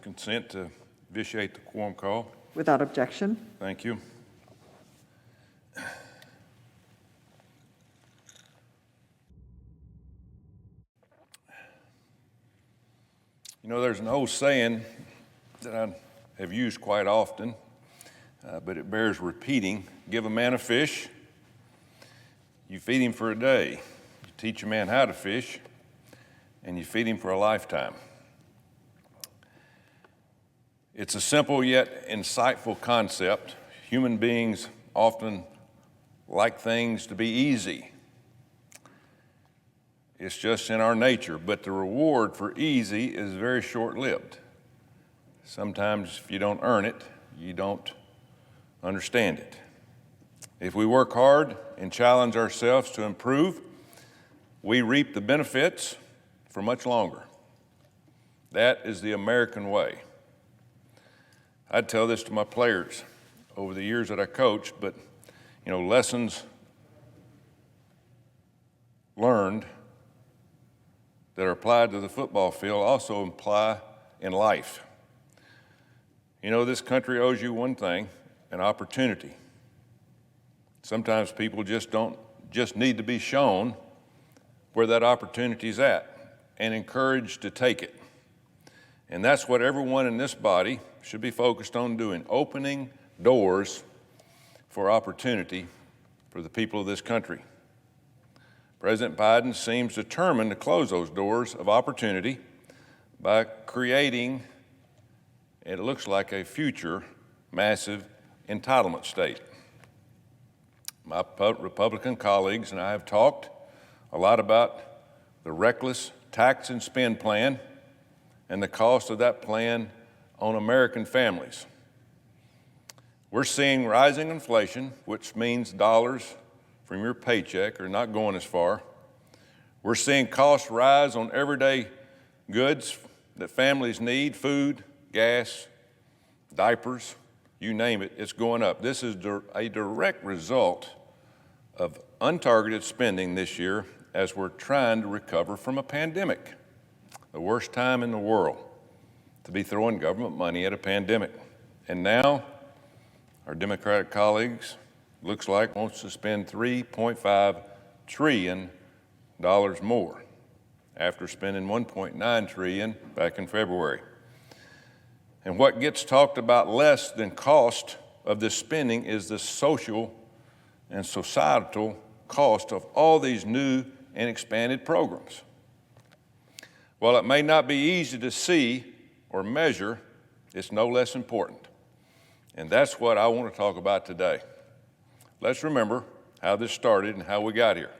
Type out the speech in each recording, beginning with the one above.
consent to vitiate the quorum call. Without objection. Thank you. You know, there's an old saying that I have used quite often, but it bears repeating. Give a man a fish, you feed him for a day. You teach a man how to fish, and you feed him for a lifetime. It's a simple yet insightful concept. Human beings often like things to be easy. It's just in our nature, but the reward for easy is very short-lived. Sometimes if you don't earn it, you don't understand it. If we work hard and challenge ourselves to improve, we reap the benefits for much longer. That is the American way. I'd tell this to my players over the years that I coached, but lessons learned that are applied to the football field also apply in life. This country owes you one thing, an opportunity. Sometimes people just need to be shown where that opportunity is at and encouraged to take it. And that's what everyone in this body should be focused on doing, opening doors for opportunity for the people of this country. President Biden seems determined to close those doors of opportunity by creating, it looks like, a future massive entitlement state. My Republican colleagues and I have talked a lot about the reckless tax and spend plan and the cost of that plan on American families. We're seeing rising inflation, which means dollars from your paycheck are not going as far. We're seeing costs rise on everyday goods that families need, food, gas, diapers, you name it, it's going up. This is a direct result of untargeted spending this year as we're trying to recover from a pandemic, the worst time in the world to be throwing government money at a pandemic. And now our Democratic colleagues looks like wants to spend $3.5 trillion more after spending $1.9 trillion back in February. And what gets talked about less than cost of this spending is the social and societal cost of all these new and expanded programs. While it may not be easy to see or measure, it's no less important. And that's what I want to talk about today. Let's remember how this started and how we got here.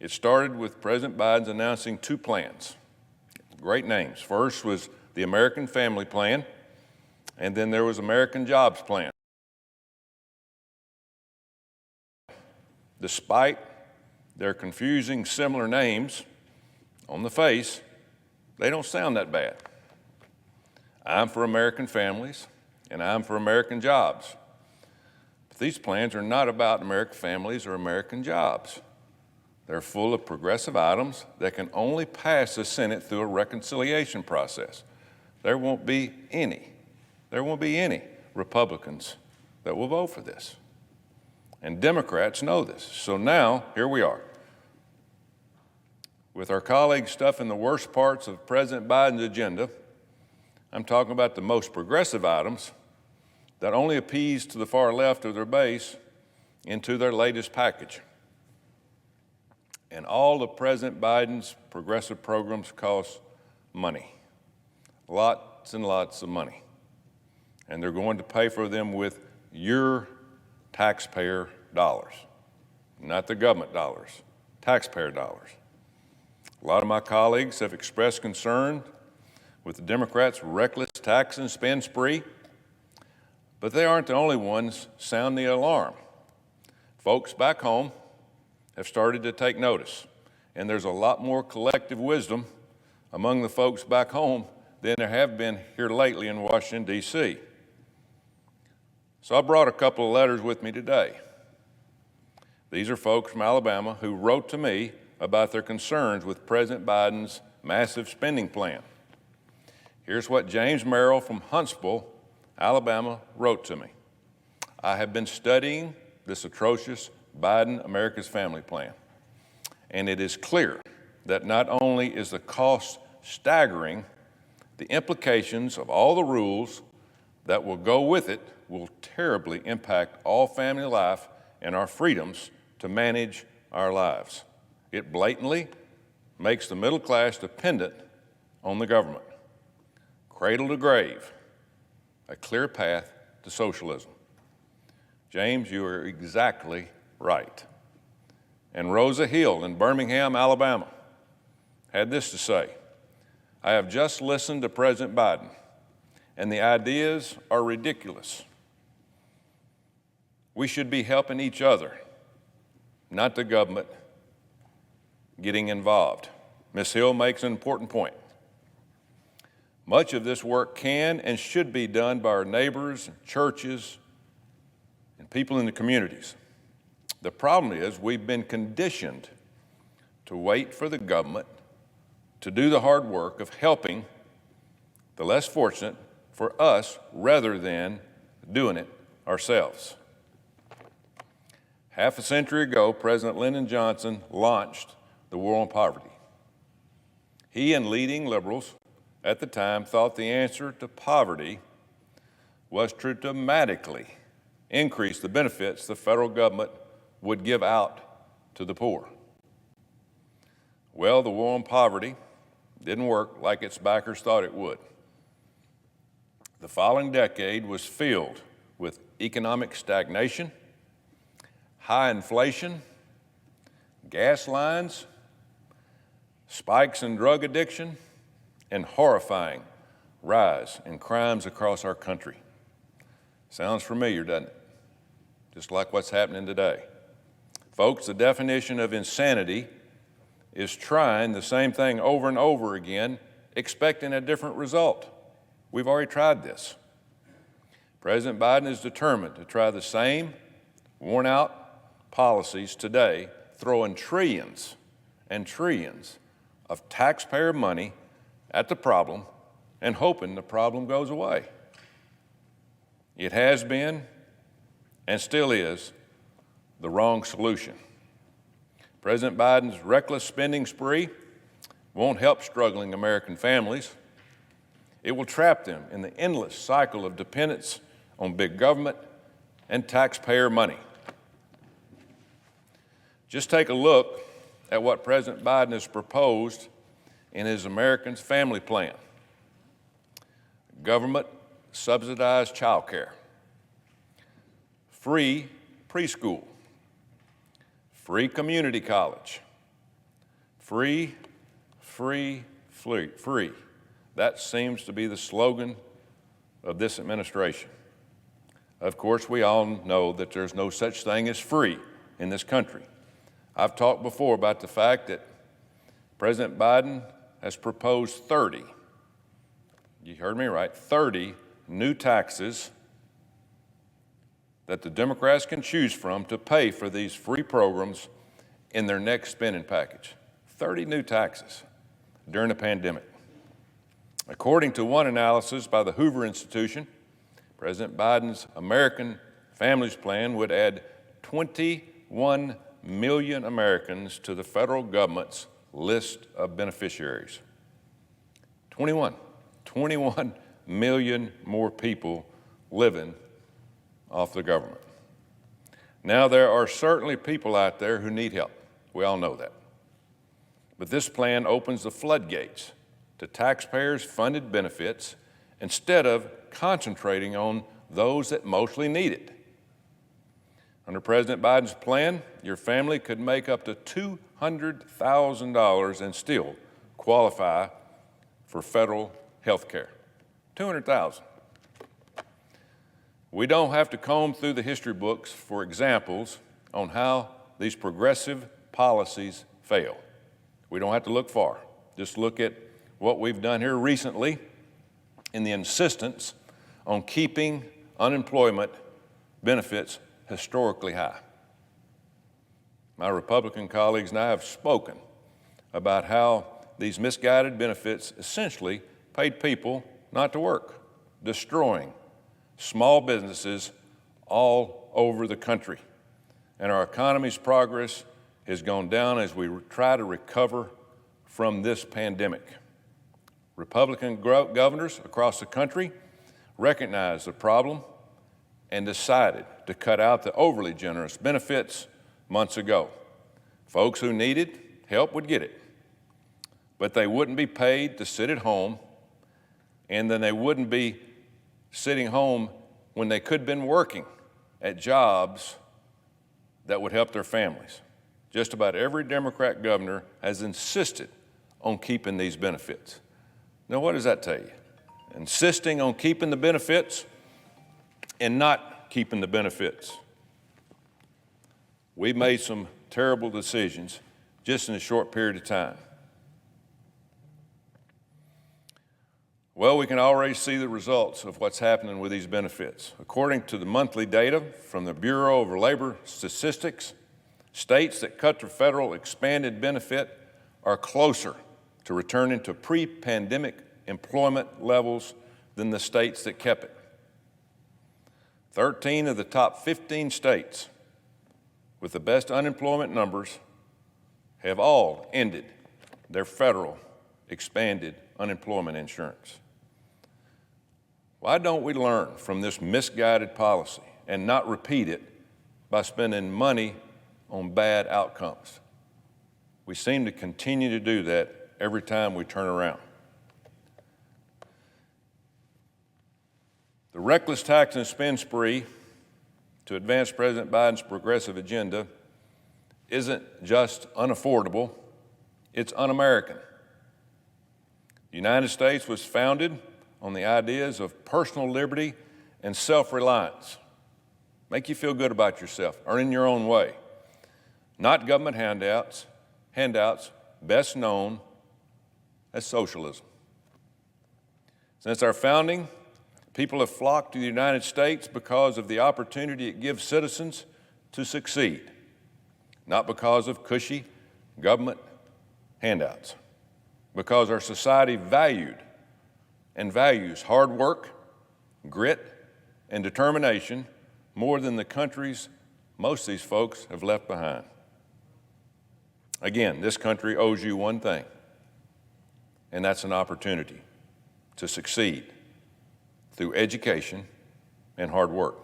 It started with President Biden's announcing two plans, great names. First was the American Family Plan, and then there was American Jobs Plan. Despite their confusing similar names on the face, they don't sound that bad. I'm for American families, and I'm for American jobs. But these plans are not about American families or American jobs. They're full of progressive items that can only pass the Senate through a reconciliation process. There won't be any Republicans that will vote for this. And Democrats know this. So now, here we are. With our colleagues stuffing the worst parts of President Biden's agenda, I'm talking about the most progressive items that only appease to the far left of their base into their latest package. And all of President Biden's progressive programs cost money, lots and lots of money. And they're going to pay for them with your taxpayer dollars, not the government dollars, taxpayer dollars. A lot of my colleagues have expressed concern with the Democrats' reckless tax and spend spree, but they aren't the only ones sounding the alarm. Folks back home have started to take notice, and there's a lot more collective wisdom among the folks back home than there have been here lately in Washington, D.C. So I brought a couple of letters with me today. These are folks from Alabama who wrote to me about their concerns with President Biden's massive spending plan. Here's what James Merrill from Huntsville, Alabama, wrote to me. I have been studying this atrocious Biden America's Family Plan, and it is clear that not only is the cost staggering, the implications of all the rules that will go with it will terribly impact all family life and our freedoms to manage our lives. It blatantly makes the middle class dependent on the government. Cradle to grave, a clear path to socialism. James, you are exactly right. And Rosa Hill in Birmingham, Alabama, had this to say: I have just listened to President Biden, and the ideas are ridiculous. We should be helping each other, not the government getting involved. Ms. Hill makes an important point. Much of this work can and should be done by our neighbors, churches, and people in the communities. The problem is we've been conditioned to wait for the government to do the hard work of helping the less fortunate for us rather than doing it ourselves. Half a century ago, President Lyndon Johnson launched the war on poverty. He and leading liberals at the time thought the answer to poverty was to dramatically increase the benefits the federal government would give out to the poor. Well, the war on poverty didn't work like its backers thought it would. The following decade was filled with economic stagnation, high inflation, gas lines, spikes in drug addiction, and horrifying rise in crimes across our country. Sounds familiar, doesn't it? Just like what's happening today. Folks, the definition of insanity is trying the same thing over and over again, expecting a different result. We've already tried this. President Biden is determined to try the same worn-out policies today, throwing trillions and trillions of taxpayer money at the problem and hoping the problem goes away. It has been and still is the wrong solution. President Biden's reckless spending spree won't help struggling American families. It will trap them in the endless cycle of dependence on big government and taxpayer money. Just take a look at what President Biden has proposed in his American Family Plan. Government subsidized child care, free preschool, free community college, free. That seems to be the slogan of this administration. Of course, we all know that there's no such thing as free in this country. I've talked before about the fact that President Biden has proposed 30, you heard me right, 30 new taxes that the Democrats can choose from to pay for these free programs in their next spending package. 30 new taxes during the pandemic. According to one analysis by the Hoover Institution, President Biden's American Families Plan would add 21 million Americans to the federal government's list of beneficiaries. 21 million more people living off the government. Now, there are certainly people out there who need help. We all know that. But this plan opens the floodgates to taxpayers-funded benefits instead of concentrating on those that mostly need it. Under President Biden's plan, your family could make up to $200,000 and still qualify for federal health care. $200,000. We don't have to comb through the history books for examples on how these progressive policies fail. We don't have to look far. Just look at what we've done here recently in the insistence on keeping unemployment benefits historically high. My Republican colleagues and I have spoken about how these misguided benefits essentially paid people not to work, destroying small businesses all over the country. And our economy's progress has gone down as we try to recover from this pandemic. Republican governors across the country recognized the problem and decided to cut out the overly generous benefits months ago. Folks who needed help would get it, but they wouldn't be paid to sit at home, and then they wouldn't be sitting home when they could have been working at jobs that would help their families. Just about every Democrat governor has insisted on keeping these benefits. Now, what does that tell you? Insisting on keeping the benefits and not keeping the benefits. We've made some terrible decisions just in a short period of time. Well, we can already see the results of what's happening with these benefits. According to the monthly data from the Bureau of Labor Statistics, states that cut their federal expanded benefit are closer to returning to pre-pandemic employment levels than the states that kept it. 13 of the top 15 states with the best unemployment numbers have all ended their federal expanded unemployment insurance. Why don't we learn from this misguided policy and not repeat it by spending money on bad outcomes? We seem to continue to do that every time we turn around. The reckless tax and spend spree to advance President Biden's progressive agenda isn't just unaffordable, it's un-American. The United States was founded on the ideas of personal liberty and self-reliance. Make you feel good about yourself, earn your own way. Not government handouts, best known as socialism. Since our founding, people have flocked to the United States because of the opportunity it gives citizens to succeed, not because of cushy government handouts, because our society valued and values hard work, grit, and determination more than the countries most of these folks have left behind. Again, this country owes you one thing, and that's an opportunity to succeed through education and hard work.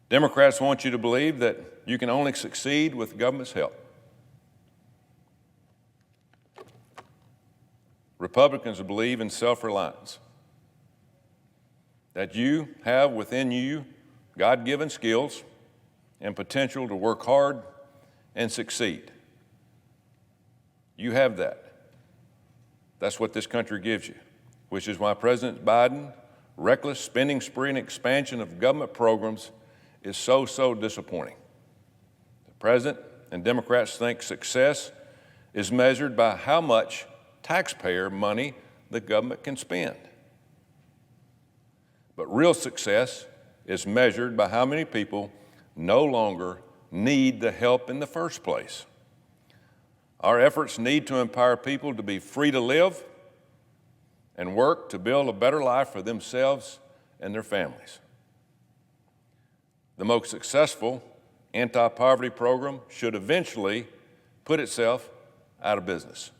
Democrats want you to believe that you can only succeed with government's help. Republicans believe in self-reliance, that you have within you God-given skills and potential to work hard and succeed. You have that. That's what this country gives you, which is why President Biden's reckless spending spree and expansion of government programs is so disappointing. The President and Democrats think success is measured by how much taxpayer money the government can spend. But real success is measured by how many people no longer need the help in the first place. Our efforts need to empower people to be free to live and work to build a better life for themselves and their families. The most successful anti-poverty program should eventually put itself out of business.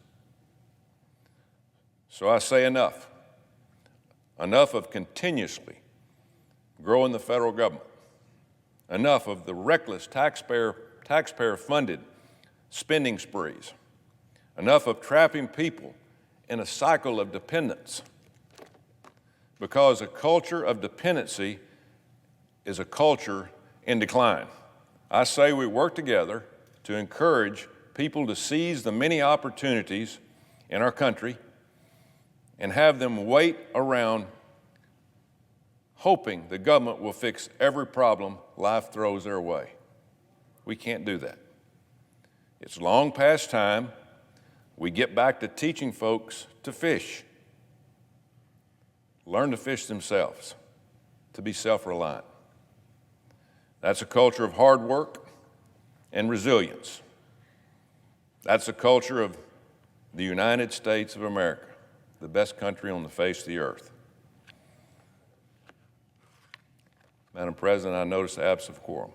So I say enough. Enough of continuously growing the federal government. Enough of the reckless taxpayer-funded spending sprees. Enough of trapping people in a cycle of dependence. Because a culture of dependency is a culture in decline. I say we work together to encourage people to seize the many opportunities in our country and have them wait around hoping the government will fix every problem life throws their way. We can't do that. It's long past time we get back to teaching folks to fish. Learn to fish themselves, to be self-reliant. That's a culture of hard work and resilience. That's a culture of the United States of America. the best country on the face of the earth. Madam President, I notice the absence of quorum.